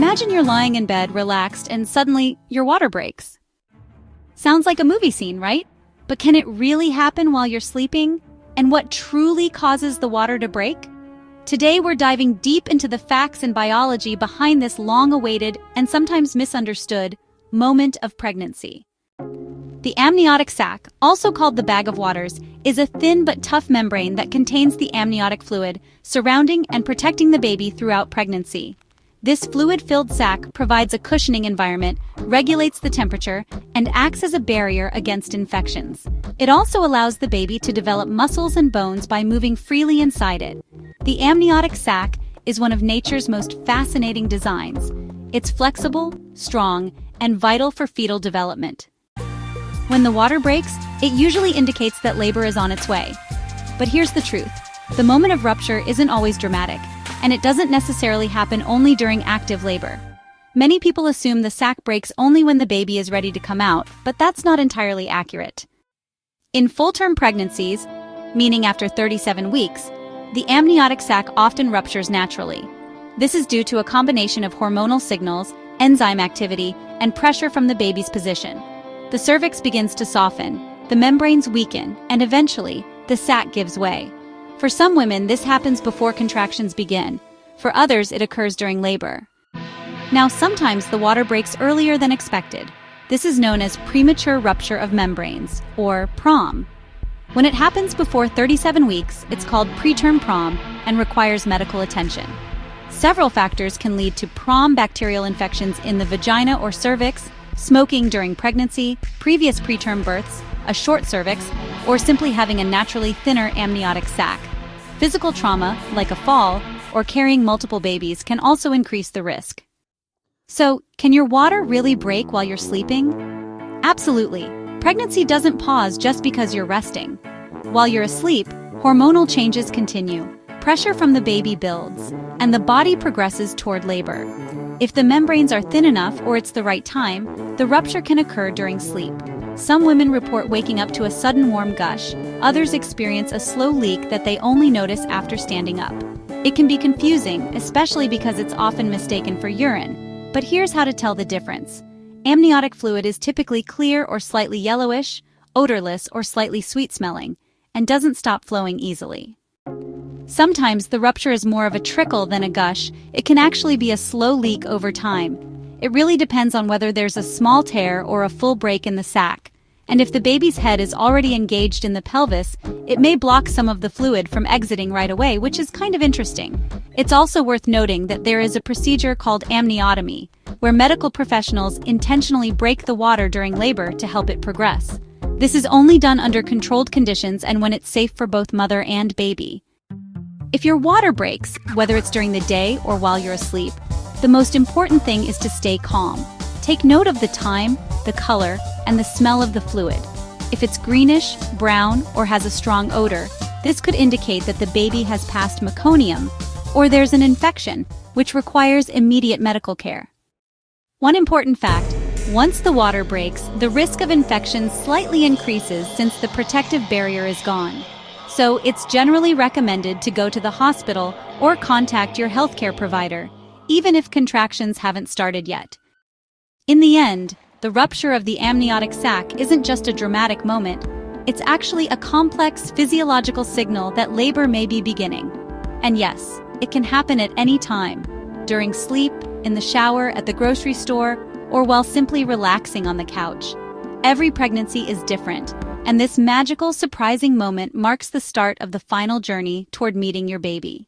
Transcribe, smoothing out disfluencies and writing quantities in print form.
Imagine you're lying in bed, relaxed, and suddenly your water breaks. Sounds like a movie scene, right? But can it really happen while you're sleeping? And what truly causes the water to break? Today we're diving deep into the facts and biology behind this long-awaited and sometimes misunderstood moment of pregnancy. The amniotic sac, also called the bag of waters, is a thin but tough membrane that contains the amniotic fluid, surrounding and protecting the baby throughout pregnancy. This fluid-filled sac provides a cushioning environment, regulates the temperature, and acts as a barrier against infections. It also allows the baby to develop muscles and bones by moving freely inside it. The amniotic sac is one of nature's most fascinating designs. It's flexible, strong, and vital for fetal development. When the water breaks, it usually indicates that labor is on its way. But here's the truth. The moment of rupture isn't always dramatic, and it doesn't necessarily happen only during active labor. Many people assume the sac breaks only when the baby is ready to come out, but that's not entirely accurate. In full-term pregnancies, meaning after 37 weeks, the amniotic sac often ruptures naturally. This is due to a combination of hormonal signals, enzyme activity, and pressure from the baby's position. The cervix begins to soften, the membranes weaken, and eventually, the sac gives way. For some women, this happens before contractions begin. For others, it occurs during labor. Now, sometimes the water breaks earlier than expected. This is known as premature rupture of membranes, or PROM. When it happens before 37 weeks, it's called preterm PROM and requires medical attention. Several factors can lead to PROM bacterial infections in the vagina or cervix, smoking during pregnancy, previous preterm births, a short cervix, or simply having a naturally thinner amniotic sac. Physical trauma, like a fall, or carrying multiple babies can also increase the risk. So, can your water really break while you're sleeping? Absolutely. Pregnancy doesn't pause just because you're resting. While you're asleep, hormonal changes continue. Pressure from the baby builds, and the body progresses toward labor. If the membranes are thin enough or it's the right time, the rupture can occur during sleep. Some women report waking up to a sudden warm gush. Others experience a slow leak that they only notice after standing up. It can be confusing, especially because it's often mistaken for urine. But here's how to tell the difference. Amniotic fluid is typically clear or slightly yellowish, odorless or slightly sweet-smelling, and doesn't stop flowing easily. Sometimes the rupture is more of a trickle than a gush. It can actually be a slow leak over time. It really depends on whether there's a small tear or a full break in the sac. And if the baby's head is already engaged in the pelvis, it may block some of the fluid from exiting right away, which is kind of interesting. It's also worth noting that there is a procedure called amniotomy, where medical professionals intentionally break the water during labor to help it progress. This is only done under controlled conditions and when it's safe for both mother and baby. If your water breaks, whether it's during the day or while you're asleep, the most important thing is to stay calm. Take note of the time, the color, and the smell of the fluid. If it's greenish, brown, or has a strong odor, this could indicate that the baby has passed meconium, or there's an infection, which requires immediate medical care. One important fact, once the water breaks, the risk of infection slightly increases since the protective barrier is gone. So it's generally recommended to go to the hospital or contact your healthcare provider, even if contractions haven't started yet. In the end, the rupture of the amniotic sac isn't just a dramatic moment. It's actually a complex physiological signal that labor may be beginning. And yes, it can happen at any time, during sleep, in the shower, at the grocery store, or while simply relaxing on the couch. Every pregnancy is different, and this magical, surprising moment marks the start of the final journey toward meeting your baby.